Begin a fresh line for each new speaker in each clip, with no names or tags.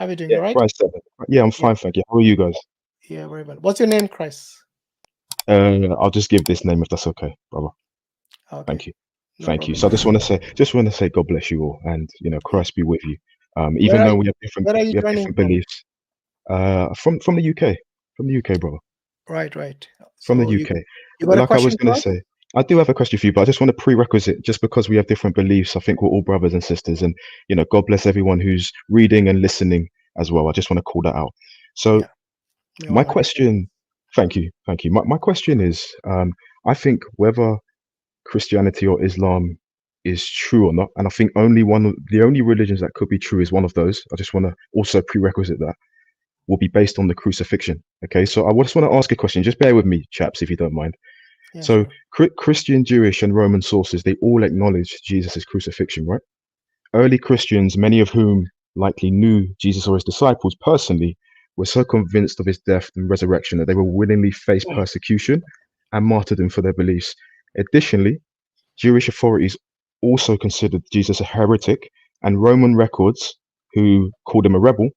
How are you doing?
Yeah,
All right?
Christ 7. Yeah, I'm
Yeah,
fine, thank you. How are you guys?
yeah, very well. What's your name, Chris?
I'll just give this name if that's okay, brother.
Okay,
Thank you.
no
Thank you.
problem.
So I just want to say God bless you all, and Christ be with you.
Where
Even
are
though
you? Where are you
we have
joining
different
from?
beliefs. From the UK. From the UK, brother.
Right, right.
From the
So
UK.
you got a
Like I was
question
going
for
to
us?
say, I do have a question for you, but I just want a prerequisite. Just because we have different beliefs, I think we're all brothers and sisters, and God bless everyone who's reading and listening as well. I just want to call that out. So
Yeah, we
my
honor you.
question, thank you, thank you. My question is, I think whether Christianity or Islam is true or not, and I think the only religions that could be true is one of those. I just want to also prerequisite that will be based on the crucifixion. Okay, so I just want to ask a question. Just bear with me, chaps, if you don't mind.
Yeah,
So
sure.
Christian, Jewish, and Roman sources, they all acknowledge Jesus' crucifixion, right? Early Christians, many of whom likely knew Jesus or his disciples personally, were so convinced of his death and resurrection that they will willingly face persecution and martyrdom for their beliefs. Additionally, Jewish authorities also considered Jesus a heretic, and Roman records, who called him a rebel,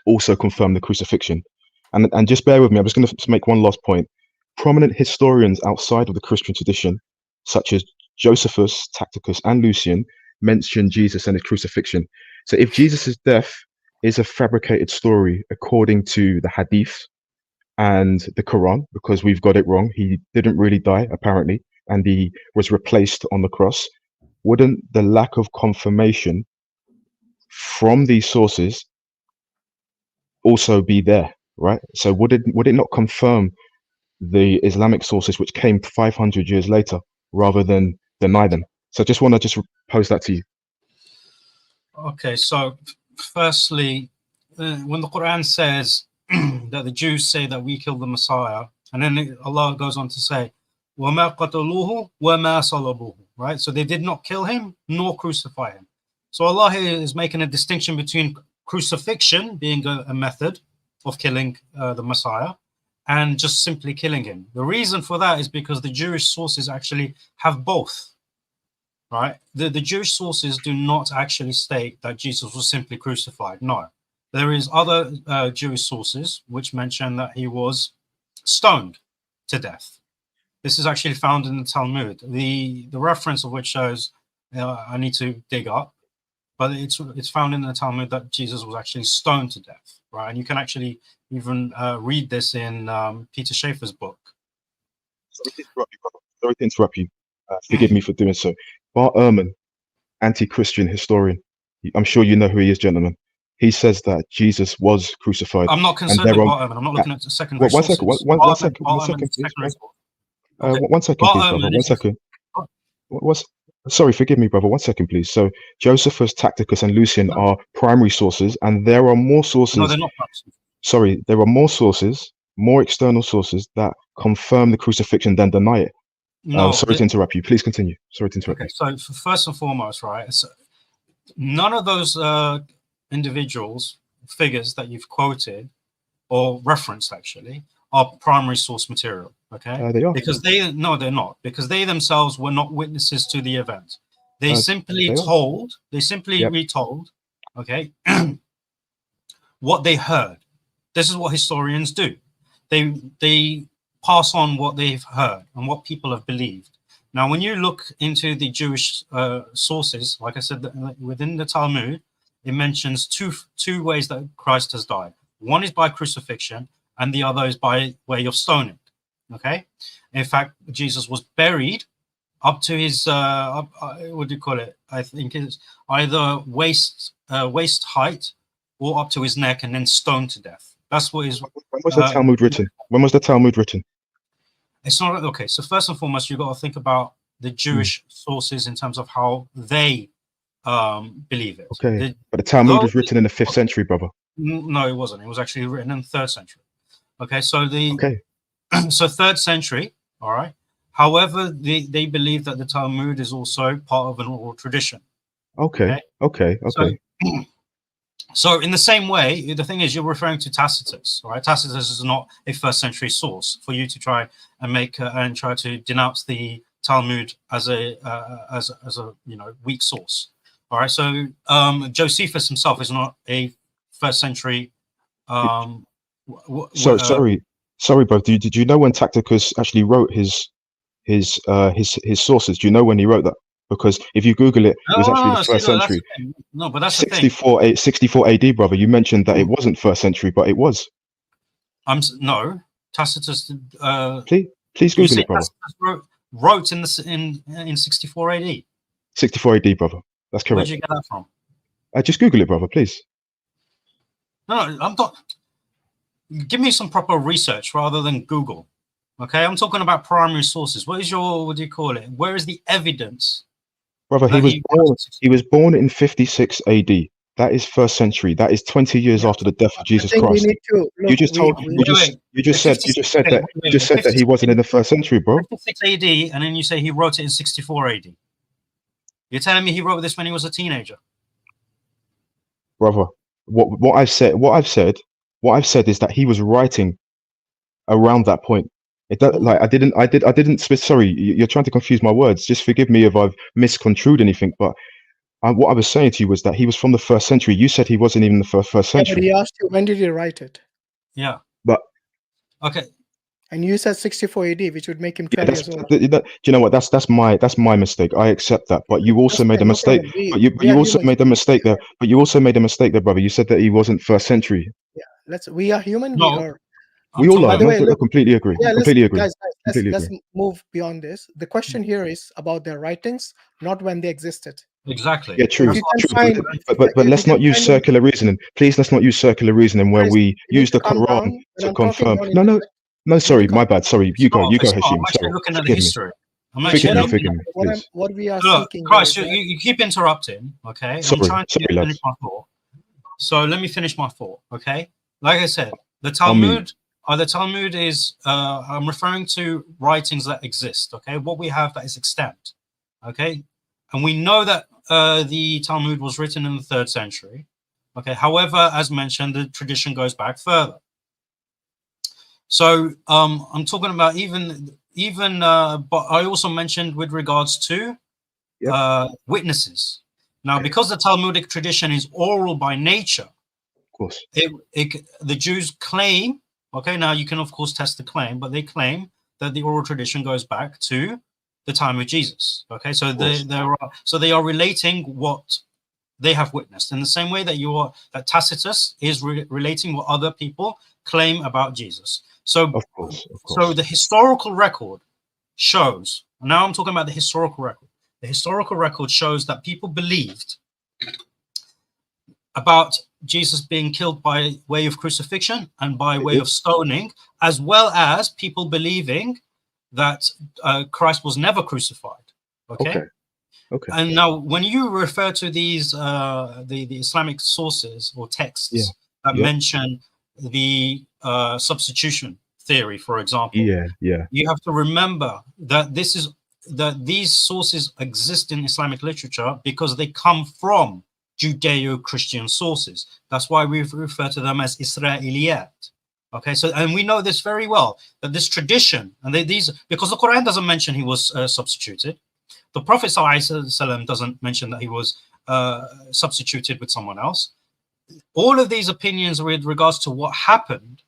also confirmed the crucifixion. And just bear with me, I'm just going to make one last point. Prominent historians outside of the Christian tradition, such as Josephus, Tacitus, and Lucian, mention Jesus and his crucifixion. So if Jesus' death is a fabricated story according to the Hadith and the Quran, because we've got it wrong, he didn't really die, apparently, and he was replaced on the cross, wouldn't the lack of confirmation from these sources also be there, right? So would it not confirm the Islamic sources which came 500 years later rather than deny them? So I just want to pose that to you.
Okay, so firstly, when the Quran says that the Jews say that we killed the Messiah, and then Allah goes on to say, وَمَا قَتَلُوهُ وَمَا صَلَبُوهُ, right? So they did not kill him nor crucify him. So Allah here is making a distinction between crucifixion being a method of killing the Messiah and just simply killing him. The reason for that is because the Jewish sources actually have both. Right, the Jewish sources do not actually state that Jesus was simply crucified. No, there is other Jewish sources which mention that he was stoned to death. This is actually found in the Talmud. The reference of which shows I need to dig up, but it's found in the Talmud that Jesus was actually stoned to death. Right, and you can actually even read this in Peter Schaeffer's book.
Sorry to interrupt you, brother. Sorry to interrupt you. Forgive me for doing so. Bart Ehrman, anti-Christian historian, I'm sure you know who he is, gentlemen. He says that Jesus was crucified.
I'm not
And
concerned
there
with
are
Bart Ehrman. I'm not looking at the secondary
one
sources.
second, one second, please.
Okay.
One second,
Bart
please, brother.
Ehrman
One second. Sorry, forgive me, brother. 1 second, please. So Josephus, Tacitus, and Lucian are primary sources, and there are more sources.
No, they're not primary sources.
Sorry, there are more sources, more external sources that confirm the crucifixion than deny it.
No,
sorry to interrupt you. Please continue. Sorry to interrupt
okay,
you.
so first and foremost, right, so none of those individuals, figures that you've quoted or referenced actually are primary source material, okay?
They are.
Because they're not, because they themselves were not witnesses to the event. They simply retold, okay, what they heard. This is what historians do. They pass on what they've heard and what people have believed. Now, when you look into the Jewish sources, like I said, within the Talmud, it mentions two ways that Christ has died. One is by crucifixion, and the other is by way of stoning. Okay, in fact, Jesus was buried up to his what do you call it? I think it's either waist height or up to his neck, and then stoned to death. That's what is.
When was the Talmud written? When was the Talmud written?
It's not okay. So first and foremost, you've got to think about the Jewish sources in terms of how they believe it.
Okay, but the Talmud was written in the 5th century, brother.
No, it wasn't. It was actually written in the 3rd century. Okay, so so 3rd century. All right. However, they believe that the Talmud is also part of an oral tradition.
Okay.
So in the same way, the thing is, you're referring to Tacitus, right? Tacitus is not a 1st century source for you to try and make and try to denounce the Talmud as a weak source. All right. So Josephus himself is not a first century.
Sorry, bro. Did you know when Tacitus actually wrote his sources? Do you know when he wrote that? Because if you Google it, it was actually the first century.
No, but that's the thing.
64 AD, brother. You mentioned that it wasn't first century, but it was.
No, Tacitus.
Please Google it, brother.
Tacitus wrote in 64 AD.
64 AD, brother. That's correct.
Where'd you get that from?
Just Google it, brother, please.
No, I'm not. Give me some proper research rather than Google. Okay, I'm talking about primary sources. What do you call it? Where is the evidence?
Brother, he was born in 56 AD. That is first century. That is 20 years after the death of Jesus Christ. You just said that he wasn't in the first century, bro.
56 AD, and then you say he wrote it in 64 AD. You're telling me he wrote this when he was a teenager?
Brother, what I've said is that he was writing around that point. Sorry, you're trying to confuse my words. Just forgive me if I've misconstrued anything, but what I was saying to you was that he was from the first century. You said he wasn't even the first century.
But he asked you, when did he write it?
Yeah.
But
okay.
And you said 64 AD, which would make him 12 years old.
Do you know what? That's my mistake. I accept that. But you also made a mistake. But you also made a mistake there. But you also made a mistake there, brother. You said that he wasn't first century.
Yeah. We are human.
No.
We all are. I completely agree.
Yeah,
completely agree.
Guys, let's move beyond this. The question here is about their writings, not when they existed.
Exactly.
Yeah, true. But let's not use circular reasoning. Please, let's not use circular reasoning where we use the Quran to confirm. No, sorry, my bad. Sorry, you go, Hashim.
I'm actually looking at the history.
What we are seeking.
Christ, you keep interrupting. Okay.
Sorry,
I'm trying to finish my thought. So let me finish my thought. Okay. Like I said, the Talmud is I'm referring to writings that exist. Okay, what we have that is extant. Okay, and we know that the Talmud was written in the 3rd century. Okay, however, as mentioned, the tradition goes back further. So I'm talking about but I also mentioned with regards to witnesses. Now, because the Talmudic tradition is oral by nature,
of course,
the Jews claim. Okay, now you can of course test the claim, but they claim that the oral tradition goes back to the time of Jesus. Okay, so they are relating what they have witnessed in the same way that Tacitus is relating what other people claim about Jesus. So,
of course.
So the historical record shows. Now I'm talking about the historical record. The historical record shows that people believed about Jesus being killed by way of crucifixion and by way of stoning, as well as people believing that Christ was never crucified. Okay. And now, when you refer to these the Islamic sources or texts that mention the substitution theory, for example, you have to remember that these sources exist in Islamic literature because they come from Judeo-Christian sources. That's why we refer to them as Israeliyat. Okay, so and we know this very well, that this tradition and because the Quran doesn't mention he was substituted, the Prophet ﷺ doesn't mention that he was substituted with someone else. All of these opinions with regards to what happened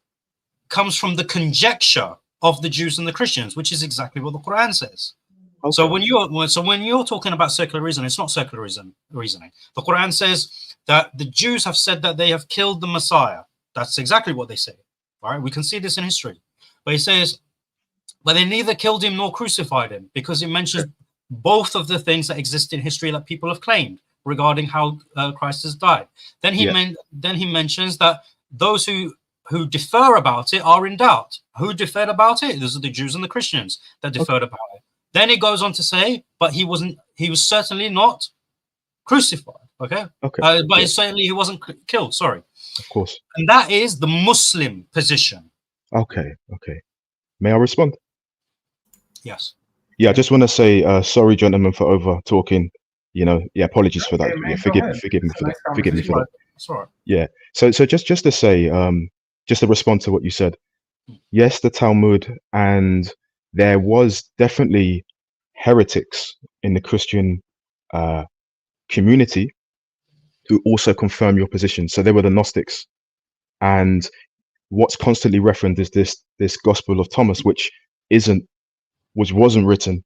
comes from the conjecture of the Jews and the Christians, which is exactly what the Quran says. Okay. So when you're talking about circular reasoning, it's not circular reasoning. The Quran says that the Jews have said that they have killed the Messiah. That's exactly what they say. Right? We can see this in history. But he says, but they neither killed him nor crucified him, because it mentions both of the things that exist in history that people have claimed regarding how Christ has died. Then he mentions that those who defer about it are in doubt. Who deferred about it? Those are the Jews and the Christians that deferred about it. Then it goes on to say, but he was certainly not crucified. Okay. But certainly he wasn't killed. Sorry.
Of course.
And that is the Muslim position.
Okay. May I respond?
Yes.
Yeah, I just want to say sorry, gentlemen, for over talking. Apologies for that. Forgive me for that. Forgive me for that.
That's all right.
Yeah. So just to say, just to respond to what you said. Yes, the Talmud, and there was definitely heretics in the Christian community who also confirm your position. So they were the Gnostics. And what's constantly referenced is this Gospel of Thomas, which wasn't written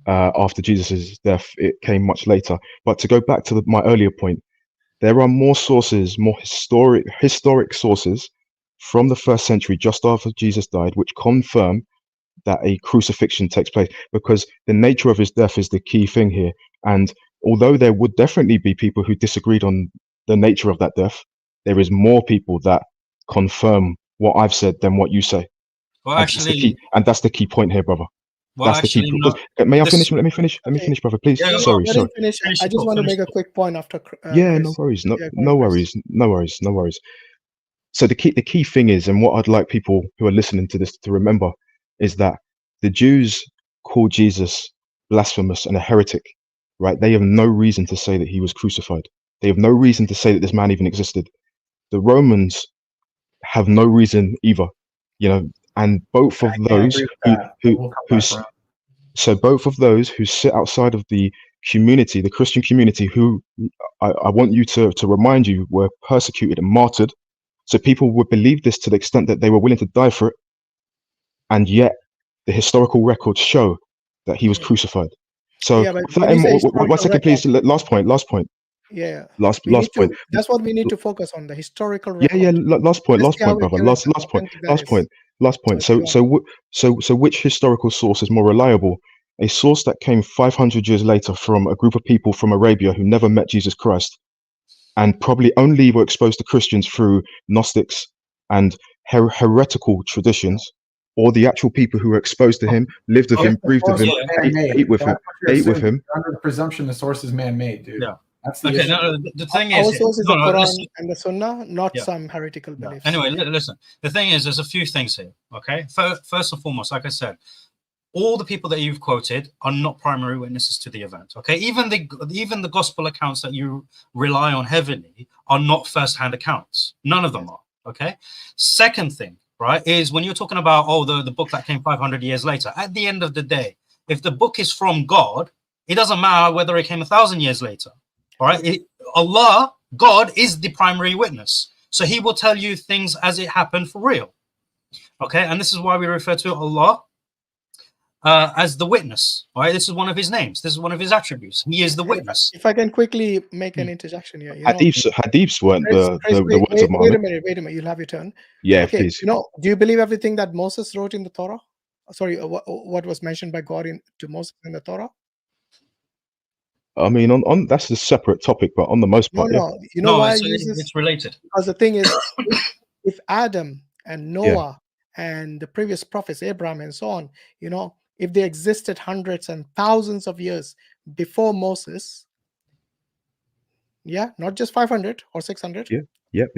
after Jesus' death. It came much later. But to go back to my earlier point, there are more sources, more historic sources from the first century, just after Jesus died, which confirm that a crucifixion takes place, because the nature of his death is the key thing here. And although there would definitely be people who disagreed on the nature of that death, there is more people that confirm what I've said than what you say.
Well,
And
actually,
that's the key point here, brother.
well,
That's the key
actually,
point.
no.
May I
This,
finish? Let me finish. Let me
Okay.
finish, brother, please.
Yeah,
Sorry,
Let
sorry.
him finish.
finish
I
your
just
thought,
want to
finish
make a
your thought.
quick point after
Yeah,
Chris.
no worries. No,
Yeah, go
no
on, Chris.
worries. No worries. No worries. So the key thing is, and what I'd like people who are listening to this to remember, is that the Jews call Jesus blasphemous and a heretic, right? They have no reason to say that he was crucified. They have no reason to say that this man even existed. The Romans have no reason either, you know. And both of
I can't
those
agree with that. But we'll come back around.
so both of those who sit outside of the community, the Christian community, who I want you to remind you were persecuted and martyred. So people would believe this to the extent that they were willing to die for it, and yet the historical records show that he was crucified. So
Yeah, but
with that,
when you say
one
historical
second,
record,
please. Last point.
yeah,
Last
we need
point.
to. That's what we need to focus on, the historical
Yeah.
record.
Last point.
Let's
Last
see how
point, brother.
accurate and
Last point.
authentic that
Last
is.
point. Last point.
So, go on.
So which historical source is more reliable? A source that came 500 years later from a group of people from Arabia who never met Jesus Christ, and probably only were exposed to Christians through Gnostics and heretical traditions, or the actual people who were exposed to him, lived with
Okay.
him, breathed with him,
Yeah.
ate with him,
That's what you're
ate with
assuming.
him.
You're under the presumption the source is man-made, dude.
Yeah.
That's the
Okay.
issue.
No, the thing
Our
is,
source is
no,
the
no,
Quran
listen.
and the Sunnah, not
Yeah.
some heretical
Yeah.
beliefs.
Anyway, listen. The thing is, there's a few things here. Okay. First and foremost, like I said, all the people that you've quoted are not primary witnesses to the event. Okay. Even the gospel accounts that you rely on heavily are not first-hand accounts. None of them are. Okay. Second thing, right, is when you're talking about the book that came 500 years later. At the end of the day, if the book is from God, it doesn't matter whether it came 1,000 years later. All right. Allah, God, is the primary witness, so He will tell you things as it happened for real. Okay. And this is why we refer to Allah as the witness. All right, this is one of his names. This is one of his attributes. He is the witness.
If I can quickly make an interjection here,
Hadiths weren't
Chris,
the words of Muhammad.
wait a minute, you'll have your turn.
Yeah,
Okay,
please.
do you believe everything that Moses wrote in the Torah? Sorry, what was mentioned by God to Moses in the Torah?
I mean, on that's a separate topic, but on the most part, yeah.
No. You know
No,
why I
it's,
use this?
it's related.
Because the thing is, if Adam and
Yeah.
Noah and the previous prophets, Abraham and so on, if they existed hundreds and thousands of years before Moses, yeah, not just 500 or 600.
Yep.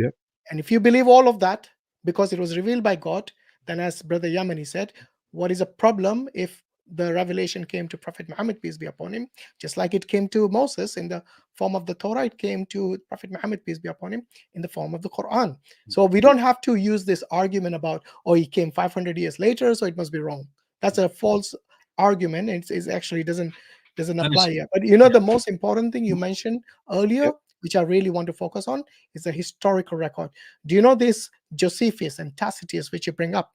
And if you believe all of that because it was revealed by God, then as Brother Yemeni said, what is a problem if the revelation came to Prophet Muhammad, peace be upon him, just like it came to Moses in the form of the Torah, it came to Prophet Muhammad, peace be upon him, in the form of the Quran. So we don't have to use this argument about, he came 500 years later, so it must be wrong. That's a false argument. It actually doesn't apply here. But the most important thing you mentioned earlier, which I really want to focus on, is the historical record. Do you know this Josephus and Tacitus, which you bring up?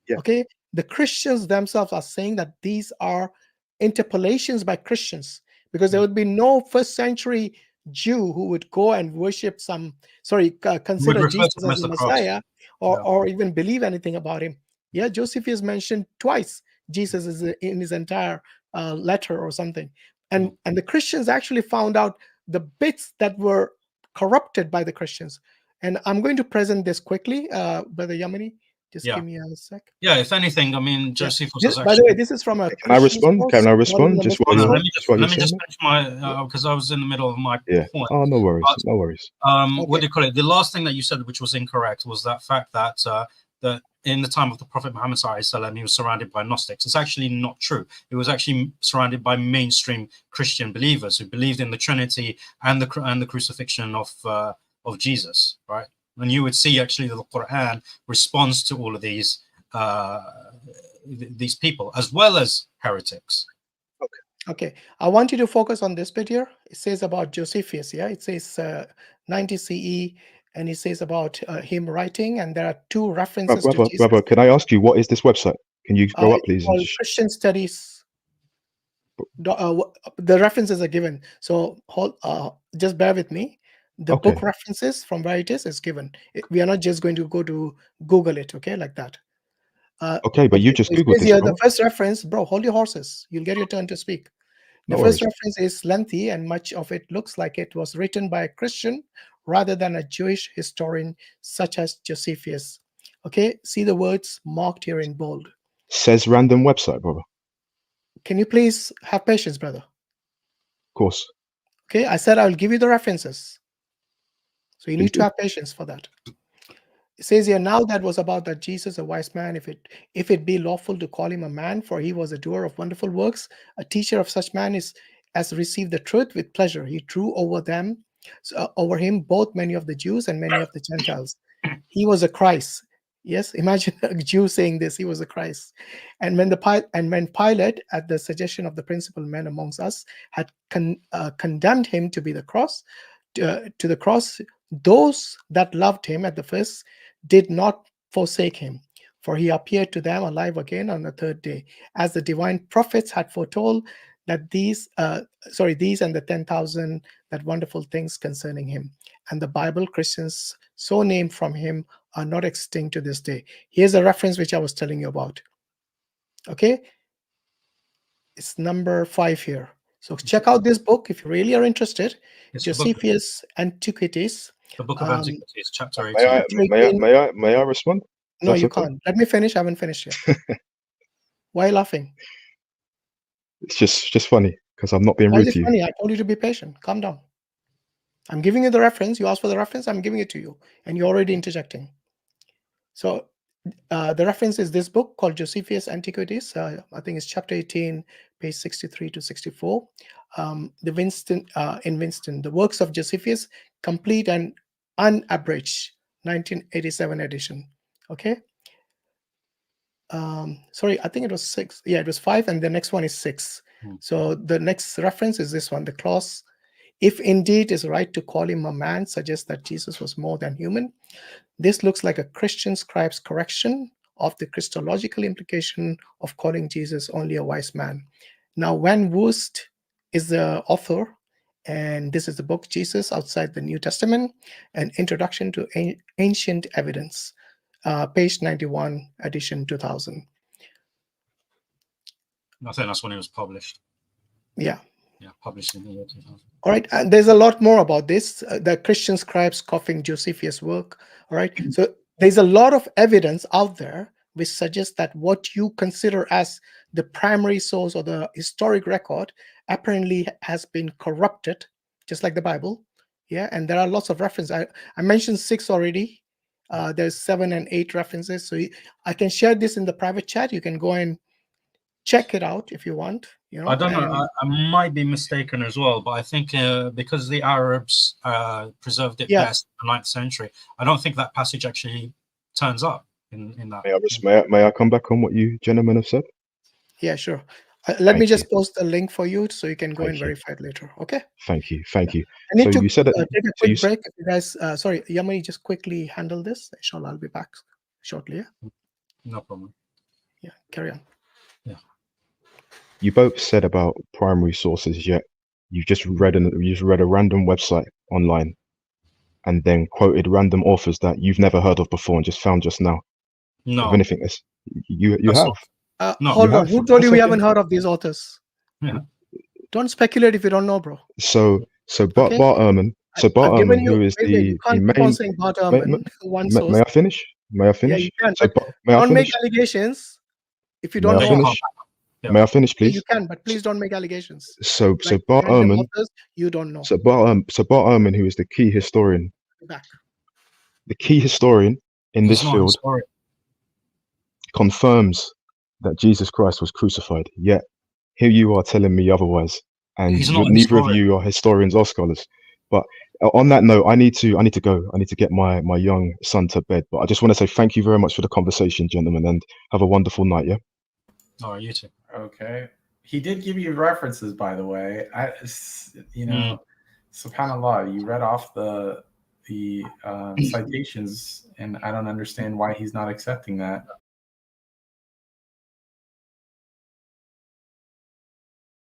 Yeah.
Okay, the Christians themselves are saying that these are interpolations by Christians, because there would be no first century Jew who would go and worship consider Jesus as the Messiah or even believe anything about him. Yeah, Josephus mentioned twice Jesus is in his entire letter or something. And the Christians actually found out the bits that were corrupted by the Christians. And I'm going to present this quickly, Brother Yemeni. Just give me a sec.
Yeah, if anything, I mean, Josephus is actually...
By the way, this is from a
Can I respond? Can I respond?
Let me just finish my... because I was in the middle of my point.
Oh, no worries. No worries.
What do you call it? The last thing that you said, which was incorrect, was that fact that that in the time of the Prophet Muhammad ﷺ, he was surrounded by Gnostics. It's actually not true. It was actually surrounded by mainstream Christian believers who believed in the Trinity and the crucifixion of Jesus, right? And you would see actually the Quran responds to all of these people as well as heretics.
Okay. I want you to focus on this bit here. It says about Josephus. Yeah, it says 90 CE. and he says about him writing, and there are two references to
Brother,
Jesus.
brother, can I ask you, what is this website? Can you go up,
It's
please? And
called Christian Studies. The references are given. So just bear with me. The
Okay.
book references from where it is given. We are not just going to go to Google it, okay, like that.
Okay, but you
Okay,
just
so it
Googled
says
this,
here,
bro.
the first reference, bro, hold your horses. You'll get your turn to speak. The
No
first
worries.
reference is lengthy, and much of it looks like it was written by a Christian rather than a Jewish historian such as Josephus. Okay, see the words marked here in bold.
Says random website, brother.
Can you please have patience, brother?
Of course.
Okay, I said I'll give you the references. So you
Please
need
do.
to have patience for that. It says here, now that was about that Jesus, a wise man, if it be lawful to call him a man, for he was a doer of wonderful works, a teacher of such man is as received the truth with pleasure. He drew over him both many of the Jews and many of the Gentiles. He was a Christ. Yes, imagine a Jew saying this. He was a Christ. And when Pilate, at the suggestion of the principal men amongst us, had condemned him to be the cross, to the cross, those that loved him at the first did not forsake him, for he appeared to them alive again on the third day, as the divine prophets had foretold that these and the 10,000 that wonderful things concerning him. And the Bible Christians so named from him are not extinct to this day. Here's a reference which I was telling you about. Okay, it's number 5 here. So check out this book if you really are interested.
It's
Josephus Antiquities.
the book of Antiquities, chapter
May
18.
I respond?
No,
That's
you
okay?
can't. Let me finish. I haven't finished yet. Why are you laughing?
It's just funny because I'm not being
Why
rude
is
to
it
you.
funny? I told you to be patient. Calm down. I'm giving you the reference. You asked for the reference. I'm giving it to you. And you're already interjecting. So the reference is this book called Josephus Antiquities. I think it's chapter 18, page 63 to 64. In Winston, the works of Josephus, complete and unabridged, 1987 edition. Okay. Sorry, I think it was 6. Yeah, it was 5, and the next one is 6. So the next reference is this one. The clause, if indeed is right to call him a man, suggests that Jesus was more than human. This looks like a Christian scribe's correction of the Christological implication of calling Jesus only a wise man. Now, Van Woost is the author, and this is the book Jesus Outside the New Testament, an introduction to ancient evidence, page 91, edition 2000.
I think that's when it was published.
Yeah.
Yeah, published in the year 2000.
All right, and there's a lot more about this. The Christian scribes copying Josephus' work. All right, so there's a lot of evidence out there which suggests that what you consider as the primary source or the historic record apparently has been corrupted, just like the Bible. Yeah, and there are lots of references. I mentioned 6 already. There's 7 and 8 references. So I can share this in the private chat. You can go and check it out if you want. You know,
I don't know. I might be mistaken as well, but I think because the Arabs preserved it best in the 9th century, I don't think that passage actually turns up in that.
May I come back on what you gentlemen have said?
Yeah, sure. Let me just post the link for you so you can go and
Thank you.
verify it later. Okay.
Thank you. Thank you.
I need
So
to
you said that,
take a quick break. If you guys, sorry, Yemeni, just quickly handle this. Inshallah, I'll be back shortly. Yeah.
No problem.
Yeah, carry on.
Yeah.
You both said about primary sources, yet you just read a random website online and then quoted random authors that you've never heard of before and just found just now.
No.
If anything, you have.
No. Hold on. Who told you we haven't heard of these authors?
Yeah.
Don't speculate if you don't know, bro.
So Bart Ehrman, who is
you can't keep on saying Bart Ehrman, one source.
May I finish? May I finish?
Yeah, you can.
So,
but don't make allegations if you don't know.
May I finish, please?
Yeah, you can, but please don't make allegations.
So
like
Bart Ehrman,
you don't know.
So Bart Ehrman, who is the key historian, in this field, confirms that Jesus Christ was crucified. Yet here you are telling me otherwise, and neither of you are historians or scholars. But on that note, I need to go. I need to get my young son to bed. But I just want to say thank you very much for the conversation, gentlemen, and have a wonderful night. Yeah.
All right, you too.
Okay. He did give you references, by the way. SubhanAllah, you read off the the citations, and I don't understand why he's not accepting that.